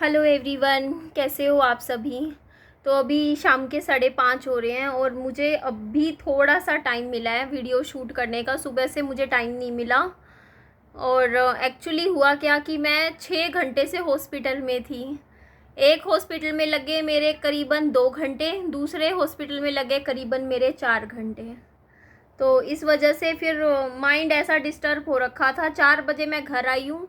Hello everyone, कैसे हो आप सभी। तो अभी शाम के 5:30 हो रहे हैं और मुझे अभी थोड़ा सा टाइम मिला है वीडियो शूट करने का। सुबह से मुझे टाइम नहीं मिला। और एक्चुअली हुआ क्या कि मैं 6 घंटे से हॉस्पिटल में थी। एक हॉस्पिटल में लगे मेरे करीबन 2 घंटे, दूसरे हॉस्पिटल में लगे करीबन मेरे 4 घंटे। तो इस वजह से फिर माइंड ऐसा डिस्टर्ब हो रखा था। 4 बजे मैं घर आई हूँ।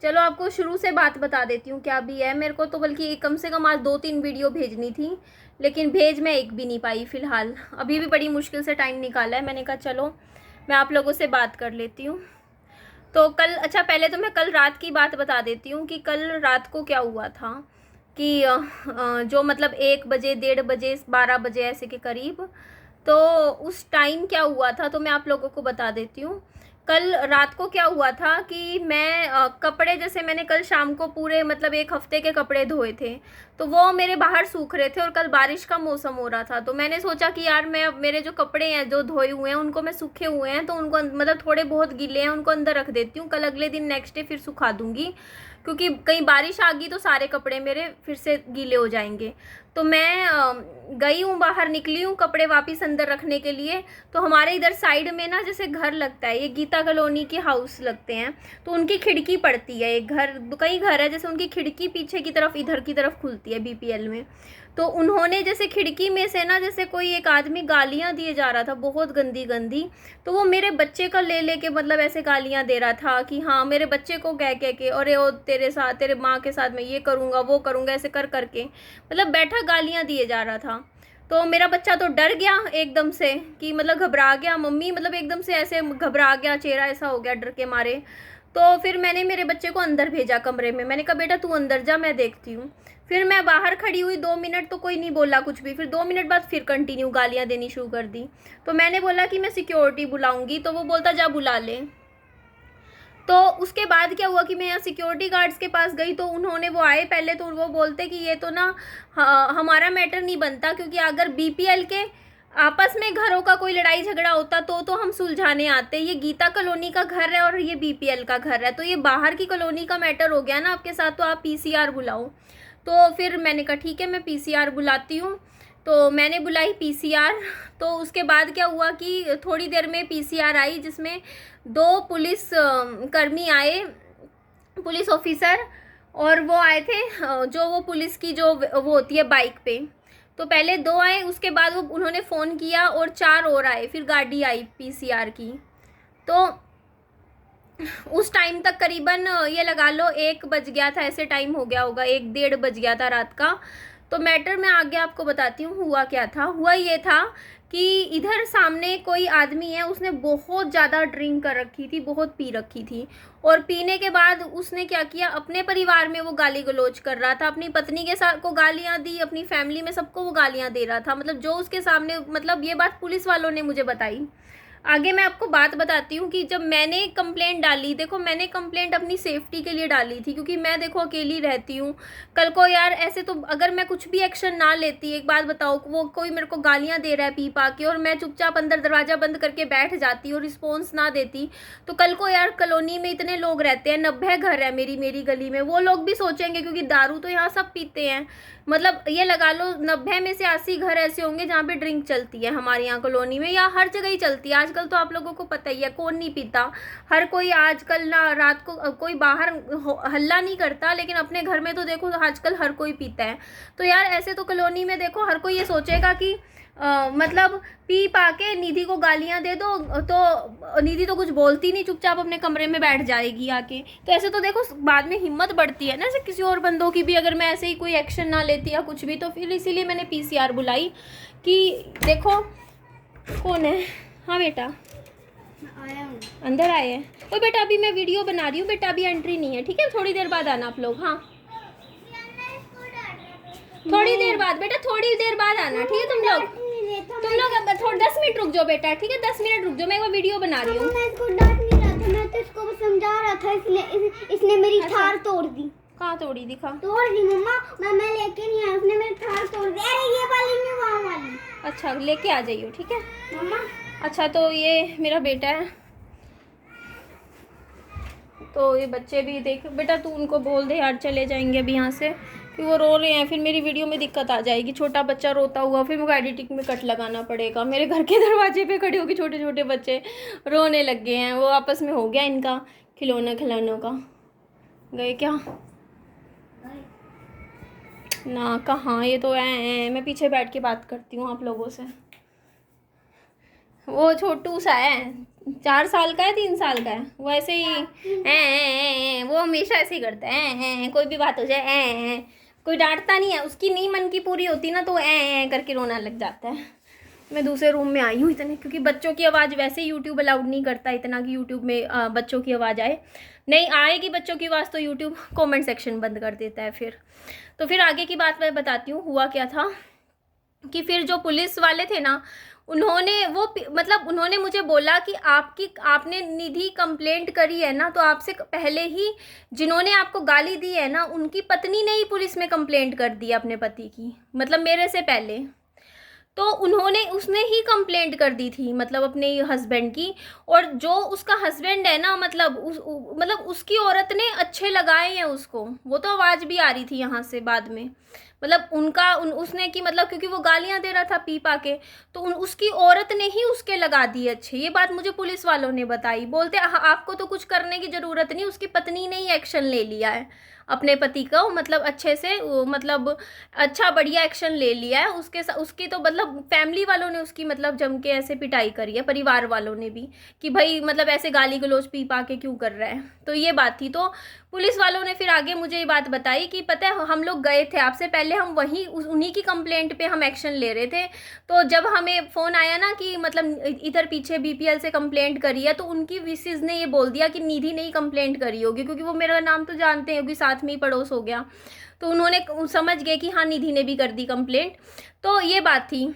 चलो आपको शुरू से बात बता देती हूँ क्या भी है। मेरे को तो बल्कि कम से कम आज 2-3 वीडियो भेजनी थी, लेकिन भेज मैं एक भी नहीं पाई फ़िलहाल। अभी भी बड़ी मुश्किल से टाइम निकाला है। मैंने कहा चलो मैं आप लोगों से बात कर लेती हूँ। तो कल, अच्छा पहले तो मैं कल रात की बात बता देती हूँ कि कल रात को क्या हुआ था। कि जो मतलब 1 बजे, 1:30 बजे, 12 बजे ऐसे के करीब, तो उस टाइम क्या हुआ था तो मैं आप लोगों को बता देती हूँ। कल रात को क्या हुआ था कि मैं कपड़े, जैसे मैंने कल शाम को पूरे मतलब 1 हफ्ते के कपड़े धोए थे, तो वो मेरे बाहर सूख रहे थे और कल बारिश का मौसम हो रहा था। तो मैंने सोचा कि यार मैं मेरे जो कपड़े हैं जो धोए हुए हैं उनको, मैं सूखे हुए हैं तो उनको मतलब थोड़े बहुत गीले हैं उनको अंदर रख देती हूँ, कल अगले दिन नेक्स्ट डे फिर सुखा दूँगी, क्योंकि कहीं बारिश आ गई तो सारे कपड़े मेरे फिर से गीले हो जाएंगे। तो मैं गई हूँ, बाहर निकली हूँ कपड़े वापस अंदर रखने के लिए। तो हमारे इधर साइड में ना जैसे घर लगता है, ये गीता कॉलोनी के हाउस लगते हैं, तो उनकी खिड़की पड़ती है। एक घर, कई घर है जैसे उनकी खिड़की पीछे की तरफ इधर की तरफ खुलती है बीपीएल में। तो उन्होंने जैसे खिड़की में से ना, जैसे कोई एक आदमी गालियाँ दिए जा रहा था बहुत गंदी गंदी, तो वो मेरे बच्चे का ले लेके मतलब ऐसे गालियाँ दे रहा था कि हाँ मेरे बच्चे को कह के, अरे ओ तेरे साथ, तेरे माँ के साथ मैं ये करूँगा वो करूँगा, ऐसे कर करके मतलब बैठा गालियाँ दिए जा रहा था। तो मेरा बच्चा तो डर गया एकदम से कि मतलब घबरा गया, मम्मी मतलब एकदम से ऐसे घबरा गया, चेहरा ऐसा हो गया डर के मारे। तो फिर मैंने मेरे बच्चे को अंदर भेजा कमरे में। मैंने कहा बेटा तू अंदर जा, मैं देखती हूँ। फिर मैं बाहर खड़ी हुई 2 मिनट, तो कोई नहीं बोला कुछ भी। फिर 2 मिनट बाद फिर कंटिन्यू गालियाँ देनी शुरू कर दी। तो मैंने बोला कि मैं सिक्योरिटी बुलाऊंगी, तो वो बोलता जा बुला ले। तो उसके बाद क्या हुआ कि मैं यहाँ सिक्योरिटी गार्ड्स के पास गई, तो उन्होंने, वो आए पहले, तो वो बोलते कि ये तो ना हमारा मैटर नहीं बनता, क्योंकि अगर बीपीएल के आपस में घरों का कोई लड़ाई झगड़ा होता तो हम सुलझाने आते। ये गीता कॉलोनी का घर है और ये बीपीएल का घर है, तो ये बाहर की कॉलोनी का मैटर हो गया ना आपके साथ, तो आप पीसीआर बुलाओ। तो फिर मैंने कहा ठीक है मैं पीसीआर बुलाती हूँ। तो मैंने बुलाई पीसीआर। तो उसके बाद क्या हुआ कि थोड़ी देर में पीसीआर आई, जिसमें 2 पुलिस कर्मी आए, पुलिस ऑफिसर, और वो आए थे जो वो पुलिस की जो वो होती है बाइक पे। तो पहले 2 आए, उसके बाद वो उन्होंने फ़ोन किया और 4 और आए, फिर गाड़ी आई पीसीआर की। तो उस टाइम तक करीबन ये लगा लो 1 बज गया था, ऐसे टाइम हो गया होगा, 1-1:30 बज गया था रात का। तो मैटर मैं आगे आपको बताती हूँ हुआ क्या था। हुआ ये था कि इधर सामने कोई आदमी है, उसने बहुत ज़्यादा ड्रिंक कर रखी थी, बहुत पी रखी थी। और पीने के बाद उसने क्या किया, अपने परिवार में वो गाली गलौज कर रहा था, अपनी पत्नी के साथ को गालियाँ दी, अपनी फैमिली में सबको वो गालियाँ दे रहा था, मतलब जो उसके सामने, मतलब ये बात पुलिस वालों ने मुझे बताई। आगे मैं आपको बात बताती हूँ कि जब मैंने कंप्लेंट डाली, देखो मैंने कंप्लेंट अपनी सेफ्टी के लिए डाली थी, क्योंकि मैं देखो अकेली रहती हूँ। कल को यार ऐसे तो अगर मैं कुछ भी एक्शन ना लेती, एक बात बताओ, वो कोई मेरे को गालियाँ दे रहा है पी पा के और मैं चुपचाप अंदर दरवाज़ा बंद करके बैठ जाती और रिस्पॉन्स ना देती, तो कल को यार कॉलोनी में इतने लोग रहते हैं, 90 घर है मेरी गली में, वो लोग भी सोचेंगे, क्योंकि दारू तो यहाँ सब पीते हैं। मतलब ये लगा लो 90 में से 80 घर ऐसे होंगे जहाँ पे ड्रिंक चलती है हमारे यहाँ कॉलोनी में, या हर जगह ही चलती है आजकल। तो आप लोगों को पता ही है कौन नहीं पीता। हर कोई आजकल ना, रात को कोई बाहर हल्ला नहीं करता, लेकिन अपने घर में तो देखो आजकल हर कोई पीता है। तो यार ऐसे तो कॉलोनी में देखो हर कोई ये सोचेगा कि मतलब पी पा के निधि को गालियाँ दे दो, तो निधि तो कुछ बोलती नहीं, चुपचाप अपने कमरे में बैठ जाएगी आके। तो ऐसे तो देखो बाद में हिम्मत बढ़ती है ना, ऐसे किसी और बंदों की भी, अगर मैं ऐसे ही कोई एक्शन ना लेती या कुछ भी। तो फिर इसीलिए मैंने पीसीआर बुलाई कि देखो कौन है। हाँ बेटा आया हूँ। अंदर आए हैं। ओ बेटा अभी मैं वीडियो बना रही हूँ बेटा, अभी एंट्री नहीं है, ठीक है, थोड़ी देर बाद आना आप लोग। हाँ थोड़ी देर बाद बेटा, थोड़ी देर बाद आना, ठीक है। तुम लोग अब थोड़ा 10 मिनट रुक जाओ बेटा, ठीक है, 10 मिनट रुक जाओ, मैं वो वीडियो बना रही हूँ। मैं इसको डांट नहीं रहा था, मैं तो इसको बस समझा रहा था, इसने मेरी थार तोड़ दी। कहाँ तोड़ी, दिखा। तोड़ दी मम्मा, मैं लेके नहीं आया, उसने मेरी थार तोड़ दी। अरे ये वाली नहीं, वहाँ वाली। अच्छा लेके आ जाइयो, ठीक है मम्मा अच्छा। तो ये मेरा बेटा है, तो ये बच्चे भी देख, बेटा तू उनको बोल दे यार चले जाएंगे अभी यहाँ से, कि वो रो रहे हैं, फिर मेरी वीडियो में दिक्कत आ जाएगी। छोटा बच्चा रोता हुआ, फिर मुझे एडिटिंग में कट लगाना पड़ेगा। मेरे घर के दरवाजे पे खड़े होकर छोटे छोटे बच्चे रोने लग गए हैं। वो आपस में हो गया इनका खिलौनों का। गए क्या ना, कहाँ, ये तो है। मैं पीछे बैठ के बात करती हूँ आप लोगों से। वो छोटू सा है, 4 साल का है, 3 साल का है, वो ऐसे ही वो हमेशा ऐसे ही करता है। कोई भी बात हो जाए कोई डांटता नहीं है, उसकी नहीं मन की पूरी होती ना, तो करके रोना लग जाता है। मैं दूसरे रूम में आई हूँ इतने, क्योंकि बच्चों की आवाज़ वैसे यूट्यूब अलाउड नहीं करता इतना कि यूट्यूब में बच्चों की आवाज़ आए। नहीं आएगी बच्चों की आवाज़ तो यूट्यूब कमेंट सेक्शन बंद कर देता है फिर। तो फिर आगे की बात मैं बताती हूँ। हुआ क्या था कि फिर जो पुलिस वाले थे ना, उन्होंने मुझे बोला कि आपने निधि कंप्लेंट करी है ना, तो आपसे पहले ही जिन्होंने आपको गाली दी है ना, उनकी पत्नी ने ही पुलिस में कंप्लेंट कर दी अपने पति की, मतलब मेरे से पहले। तो उसने ही कंप्लेंट कर दी थी, मतलब अपने हस्बैंड की। और जो उसका हस्बैंड है ना, मतलब उसकी औरत ने अच्छे लगाए हैं उसको। वो तो आवाज़ भी आ रही थी यहाँ से बाद में, मतलब उसने कि मतलब क्योंकि वो गालियाँ दे रहा था पी पा के, तो उसकी औरत ने ही उसके लगा दिए अच्छे। ये बात मुझे पुलिस वालों ने बताई। बोलते आपको तो कुछ करने की ज़रूरत नहीं, उसकी पत्नी ने ही एक्शन ले लिया है अपने पति को, मतलब अच्छे से, मतलब अच्छा बढ़िया एक्शन ले लिया है उसकी तो मतलब फैमिली वालों ने उसकी मतलब जम के ऐसे पिटाई करी है, परिवार वालों ने भी, कि भाई मतलब ऐसे गाली गलौज पी पा के क्यों कर रहा है। तो ये बात थी। तो पुलिस वालों ने फिर आगे मुझे ये बात बताई कि पता है हम लोग गए थे आपसे पहले, हम उन्हीं की कंप्लेंट पे हम एक्शन ले रहे थे। तो जब हमें फ़ोन आया ना कि मतलब इधर पीछे बीपीएल से कंप्लेंट करी है, तो उनकी विसेस ने ये बोल दिया कि निधि ने ही कंप्लेंट करी होगी, क्योंकि वो मेरा नाम तो जानते हैं, साथ में ही पड़ोस हो गया। तो उन्होंने समझ गए कि हाँ निधि ने भी कर दी कंप्लेंट। तो ये बात थी।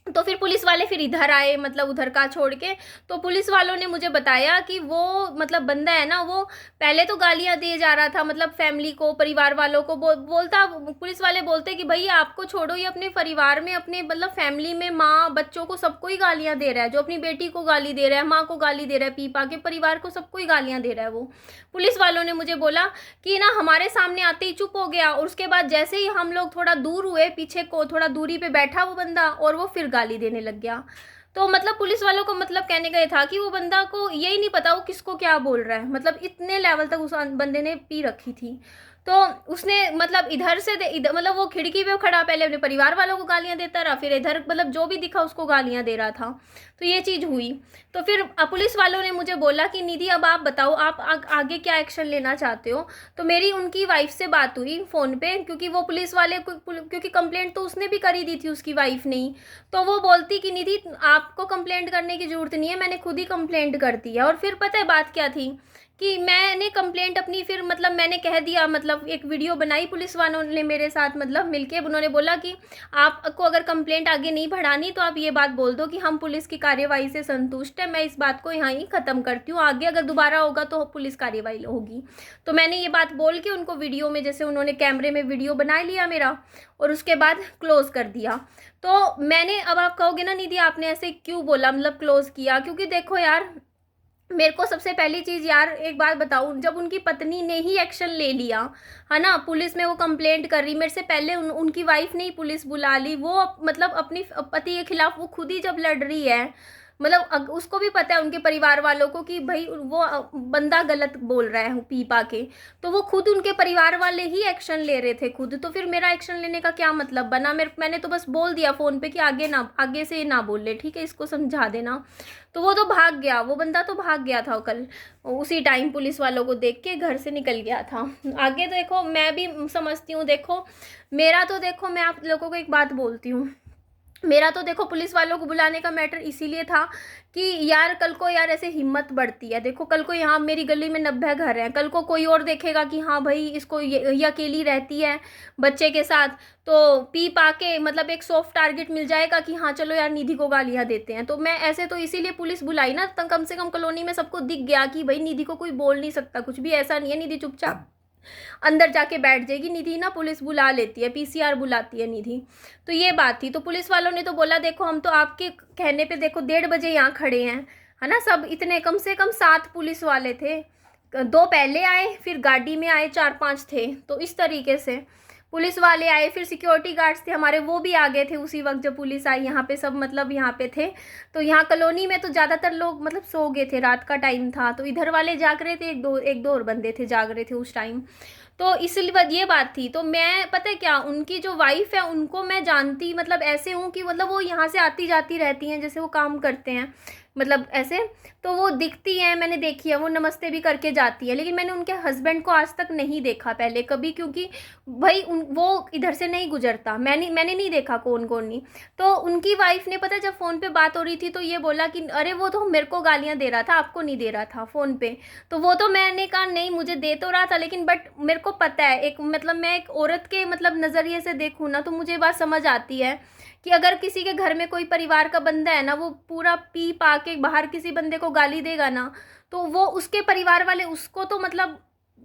तो फिर पुलिस वाले फिर इधर आए, मतलब उधर का छोड़ के। तो पुलिस वालों ने मुझे बताया कि वो मतलब बंदा है ना, वो पहले तो गालियां दिए जा रहा था, मतलब फैमिली को, परिवार वालों को बोलता। पुलिस वाले बोलते कि भाई आपको छोड़ो, ये अपने परिवार में, अपने मतलब फैमिली में माँ बच्चों को सबको ही गालियां दे रहा है। जो अपनी बेटी को गाली दे रहा है, माँ को गाली दे रहा है, पी पा के परिवार को सबको ही गालियां दे रहा है वो। पुलिस वालों ने मुझे बोला कि ना हमारे सामने आते ही चुप हो गया, और उसके बाद जैसे ही हम लोग थोड़ा दूर हुए, पीछे को थोड़ा दूरी पे बैठा वो बंदा, और वो फिर गाली देने लग गया। तो मतलब पुलिस वालों को मतलब कहने का ये था कि वो बंदा को यही नहीं पता वो किसको क्या बोल रहा है, मतलब इतने लेवल तक उस बंदे ने पी रखी थी। तो उसने मतलब इधर से इधर, मतलब वो खिड़की पे खड़ा पहले अपने परिवार वालों को गालियां देता रहा, फिर इधर मतलब जो भी दिखा उसको गालियां दे रहा था। तो ये चीज़ हुई। तो फिर पुलिस वालों ने मुझे बोला कि निधि अब आप बताओ आप आगे क्या एक्शन लेना चाहते हो। तो मेरी उनकी वाइफ से बात हुई फ़ोन पे, क्योंकि वो पुलिस वाले क्योंकि कंप्लेंट तो उसने भी करी दी थी उसकी वाइफ ने ही। तो वो बोलती कि निधि आपको कंप्लेंट करने की ज़रूरत नहीं है, मैंने खुद ही कंप्लेंट कर दी है। और फिर पता है बात क्या थी कि मैंने कंप्लेंट अपनी फिर मतलब मैंने कह दिया, मतलब एक वीडियो बनाई पुलिस वालों ने मेरे साथ मतलब मिलके। उन्होंने बोला कि आपको अगर कंप्लेंट आगे नहीं बढ़ानी तो आप ये बात बोल दो कि हम पुलिस की कार्यवाही से संतुष्ट है, मैं इस बात को यहाँ ही ख़त्म करती हूँ, आगे अगर दोबारा होगा तो पुलिस कार्यवाही होगी। तो मैंने ये बात बोल के उनको वीडियो में, जैसे उन्होंने कैमरे में वीडियो बना लिया मेरा, और उसके बाद क्लोज़ कर दिया। तो मैंने, अब आप कहोगे ना निधि आपने ऐसे क्यों बोला, मतलब क्लोज़ किया, क्योंकि देखो यार मेरे को सबसे पहली चीज़ यार एक बात बताऊँ, जब उनकी पत्नी ने ही एक्शन ले लिया है ना, पुलिस में वो कंप्लेंट कर रही, मेरे से पहले उनकी वाइफ ने ही पुलिस बुला ली, वो मतलब अपनी पति के खिलाफ वो खुद ही जब लड़ रही है, मतलब उसको भी पता है उनके परिवार वालों को कि भाई वो बंदा गलत बोल रहा है पी पा के, तो वो खुद उनके परिवार वाले ही एक्शन ले रहे थे खुद। तो फिर मेरा एक्शन लेने का क्या मतलब बना। मैंने तो बस बोल दिया फ़ोन पे कि आगे से ना बोल ले, ठीक है, इसको समझा देना। तो वो तो भाग गया, वो बंदा तो भाग गया था कल उसी टाइम, पुलिस वालों को देख के घर से निकल गया था। आगे देखो मैं भी समझती हूँ, देखो मेरा तो, देखो मैं आप लोगों को एक बात बोलती हूँ, मेरा तो देखो पुलिस वालों को बुलाने का मैटर इसीलिए था कि यार कल को यार ऐसे हिम्मत बढ़ती है। देखो कल को यहाँ मेरी गली में 90 घर हैं, कल को कोई और देखेगा कि हाँ भाई इसको ये अकेली रहती है बच्चे के साथ, तो पी पा के मतलब एक सॉफ्ट टारगेट मिल जाएगा कि हाँ चलो यार निधि को गालियाँ देते हैं। तो मैं ऐसे तो इसीलिए पुलिस बुलाई ना, कम से कम कॉलोनी में सबको दिख गया कि भाई निधि को कोई बोल नहीं सकता कुछ भी, ऐसा नहीं है निधि चुपचाप अंदर जाके बैठ जाएगी। निधि ना पुलिस बुला लेती है, पीसीआर बुलाती है निधि। तो ये बात थी। तो पुलिस वालों ने तो बोला देखो हम तो आपके कहने पे देखो 1:30 बजे यहाँ खड़े हैं, है ना, सब इतने कम से कम 7 पुलिस वाले थे, 2 पहले आए, फिर गाड़ी में आए 4-5 थे। तो इस तरीके से पुलिस वाले आए, फिर सिक्योरिटी गार्ड्स थे हमारे, वो भी आ गए थे उसी वक्त जब पुलिस आई। यहाँ पे सब मतलब यहाँ पे थे। तो यहाँ कॉलोनी में तो ज़्यादातर लोग मतलब सो गए थे, रात का टाइम था। तो इधर वाले जाग रहे थे, एक दो और बंदे थे जाग रहे थे उस टाइम। तो इसलिए ये बात थी। तो मैं पता है क्या, उनकी जो वाइफ है उनको मैं जानती मतलब ऐसे हूँ कि मतलब वो यहाँ से आती जाती रहती हैं, जैसे वो काम करते हैं मतलब ऐसे। तो वो दिखती हैं, मैंने देखी है, वो नमस्ते भी करके जाती है। लेकिन मैंने उनके हस्बैंड को आज तक नहीं देखा पहले कभी, क्योंकि भाई वो इधर से नहीं गुजरता। मैंने नहीं देखा कौन कौन नहीं। तो उनकी वाइफ ने पता है जब फ़ोन पे बात हो रही थी तो ये बोला कि अरे वो तो मेरे को गालियाँ दे रहा था, आपको नहीं दे रहा था फ़ोन पे। तो वो तो मैंने कहा नहीं, मुझे दे तो रहा था, लेकिन बट मेरे को पता है एक मतलब मैं एक औरत के मतलब नज़रिए से देखूँ ना, तो मुझे बात समझ आती है कि अगर किसी के घर में कोई परिवार का बंदा है ना, वो पूरा पी पा के बाहर किसी बंदे को गाली देगा ना, तो वो उसके परिवार वाले उसको तो मतलब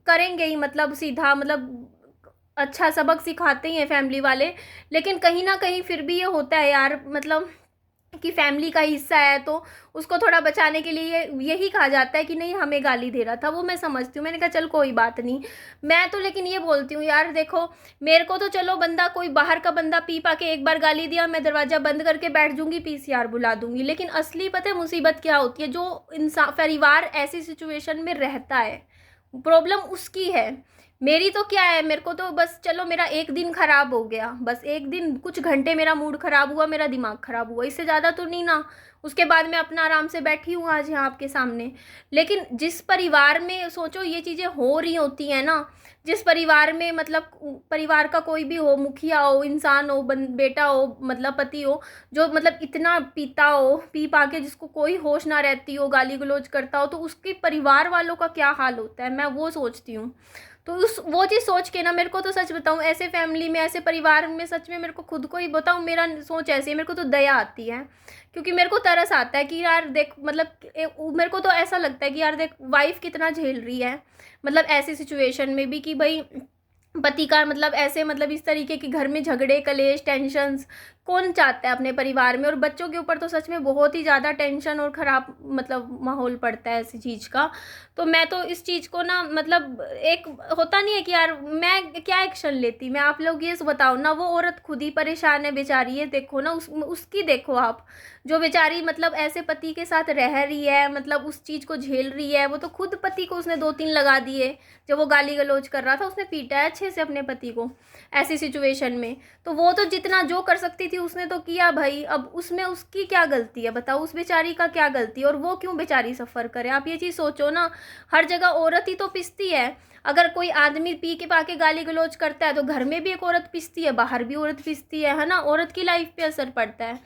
करेंगे ही, मतलब सीधा मतलब अच्छा सबक सिखाते ही हैं फैमिली वाले। लेकिन कहीं ना कहीं फिर भी ये होता है यार, मतलब कि फैमिली का हिस्सा है तो उसको थोड़ा बचाने के लिए यही कहा जाता है कि नहीं हमें गाली दे रहा था। वो मैं समझती हूँ, मैंने कहा चल कोई बात नहीं। मैं तो लेकिन ये बोलती हूँ यार देखो, मेरे को तो चलो बंदा कोई बाहर का बंदा पी पा के एक बार गाली दिया, मैं दरवाज़ा बंद करके बैठ जाऊँगी, पीसीआर बुला दूँगी। लेकिन असली पता है मुसीबत क्या होती है, जो इंसान परिवार ऐसी सिचुएशन में रहता है, प्रॉब्लम उसकी है। मेरी तो क्या है, मेरे को तो बस चलो मेरा एक दिन ख़राब हो गया, बस एक दिन कुछ घंटे मेरा मूड ख़राब हुआ, मेरा दिमाग ख़राब हुआ, इससे ज़्यादा तो नहीं ना। उसके बाद मैं अपना आराम से बैठी हूँ आज यहाँ आपके सामने। लेकिन जिस परिवार में सोचो ये चीज़ें हो रही होती हैं ना, जिस परिवार में मतलब परिवार का कोई भी हो, मुखिया हो, इंसान हो, बेटा हो, मतलब पति हो, जो मतलब इतना पीता हो, पी पा के जिसको कोई होश ना रहती हो, गाली गलौज करता हो, तो उसके परिवार वालों का क्या हाल होता है, मैं वो सोचती हूँ। तो उस वो चीज़ सोच के ना, मेरे को तो सच बताऊँ ऐसे फैमिली में, ऐसे परिवार में सच में मेरे को खुद को ही बताऊँ, मेरा सोच ऐसी है, मेरे को तो दया आती है। क्योंकि मेरे को तरस आता है कि यार देख मतलब मेरे को तो ऐसा लगता है कि यार देख वाइफ कितना झेल रही है, मतलब ऐसी सिचुएशन में भी कि भाई पति का मतलब ऐसे मतलब इस तरीके के घर में झगड़े कलेश टेंशन्स कौन चाहता है अपने परिवार में। और बच्चों के ऊपर तो सच में बहुत ही ज़्यादा टेंशन और ख़राब मतलब माहौल पड़ता है ऐसी चीज़ का। तो मैं तो इस चीज़ को ना मतलब एक होता नहीं है कि यार मैं क्या एक्शन लेती, मैं आप लोग ये बताओ ना, वो औरत खुद ही परेशान है बेचारी, ये देखो ना उसकी देखो आप, जो बेचारी मतलब ऐसे पति के साथ रह रही है, मतलब उस चीज़ को झेल रही है। वो तो खुद पति को उसने 2-3 लगा दिए, जब वो गाली गलौज कर रहा था उसने पीटा है अच्छे से अपने पति को ऐसी सिचुएशन में। तो वो तो जितना जो कर सकती थी उसने तो किया भाई, अब उसमें उसकी क्या गलती है बताओ, उस बेचारी का क्या गलती है, और वो क्यों बेचारी सफ़र करे। आप ये चीज़ सोचो ना, हर जगह औरत ही तो पिसती है। अगर कोई आदमी पी के पाके गाली गलौज करता है तो घर में भी एक औरत पिसती है, बाहर भी औरत पिसती है ना, औरत की लाइफ पे असर पड़ता है।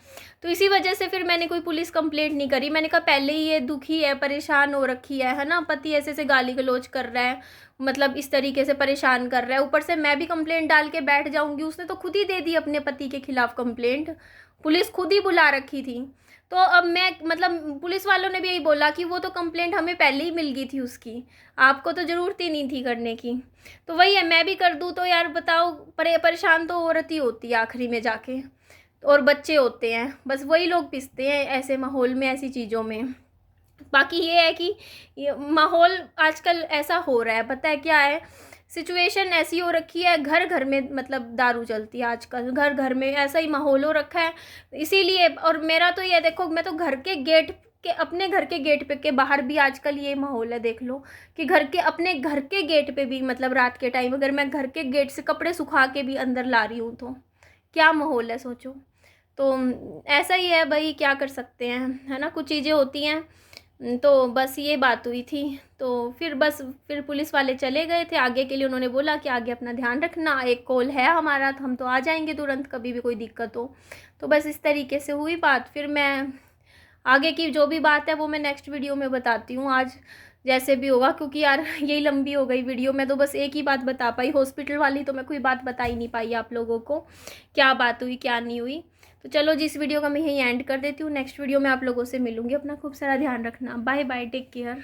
तो इसी वजह से फिर मैंने कोई पुलिस कंप्लेंट नहीं करी। मैंने कहा पहले ही ये दुखी है, परेशान हो रखी है ना, पति ऐसे ऐसे गाली गलौज कर रहा है, मतलब इस तरीके से परेशान कर रहा है, ऊपर से मैं भी कंप्लेंट डाल के बैठ जाऊंगी। उसने तो खुद ही दे दी अपने पति के खिलाफ कंप्लेंट, पुलिस खुद ही बुला रखी थी। तो अब मैं मतलब पुलिस वालों ने भी यही बोला कि वो तो कंप्लेंट हमें पहले ही मिल गई थी उसकी, आपको तो ज़रूरत ही नहीं थी करने की। तो वही है, मैं भी कर दूँ तो यार बताओ, परेशान तो औरत ही होती है आखिरी में जाके, और बच्चे होते हैं, बस वही लोग पिसते हैं ऐसे माहौल में, ऐसी चीज़ों में। बाकी ये है कि ये माहौल आजकल ऐसा हो रहा है, पता है क्या है, सिचुएशन ऐसी हो रखी है, घर घर में मतलब दारू चलती है आजकल, घर घर में ऐसा ही माहौल हो रखा है। इसीलिए और मेरा तो ये देखो, मैं तो घर के गेट के अपने घर के गेट पे के बाहर भी आजकल ये माहौल है, देख लो कि घर के अपने घर के गेट पे भी मतलब रात के टाइम अगर मैं घर के गेट से कपड़े सुखा के भी अंदर ला रही हूँ तो क्या माहौल है सोचो। तो ऐसा ही है भाई, क्या कर सकते हैं, है ना, कुछ चीज़ें होती हैं। तो बस ये बात हुई थी। तो फिर बस फिर पुलिस वाले चले गए थे, आगे के लिए उन्होंने बोला कि आगे अपना ध्यान रखना, एक कॉल है हमारा तो हम तो आ जाएंगे तुरंत कभी भी कोई दिक्कत हो। तो बस इस तरीके से हुई बात। फिर मैं आगे की जो भी बात है वो मैं नेक्स्ट वीडियो में बताती हूँ, आज जैसे भी होगा, क्योंकि यार यही लंबी हो गई वीडियो। मैं तो बस एक ही बात बता पाई, हॉस्पिटल वाली तो मैं कोई बात बता ही नहीं पाई आप लोगों को, क्या बात हुई क्या नहीं हुई। तो चलो जिस वीडियो का मैं यहीं एंड कर देती हूँ, नेक्स्ट वीडियो में आप लोगों से मिलूँगी। अपना खूब सारा ध्यान रखना, बाय बाय, टेक केयर।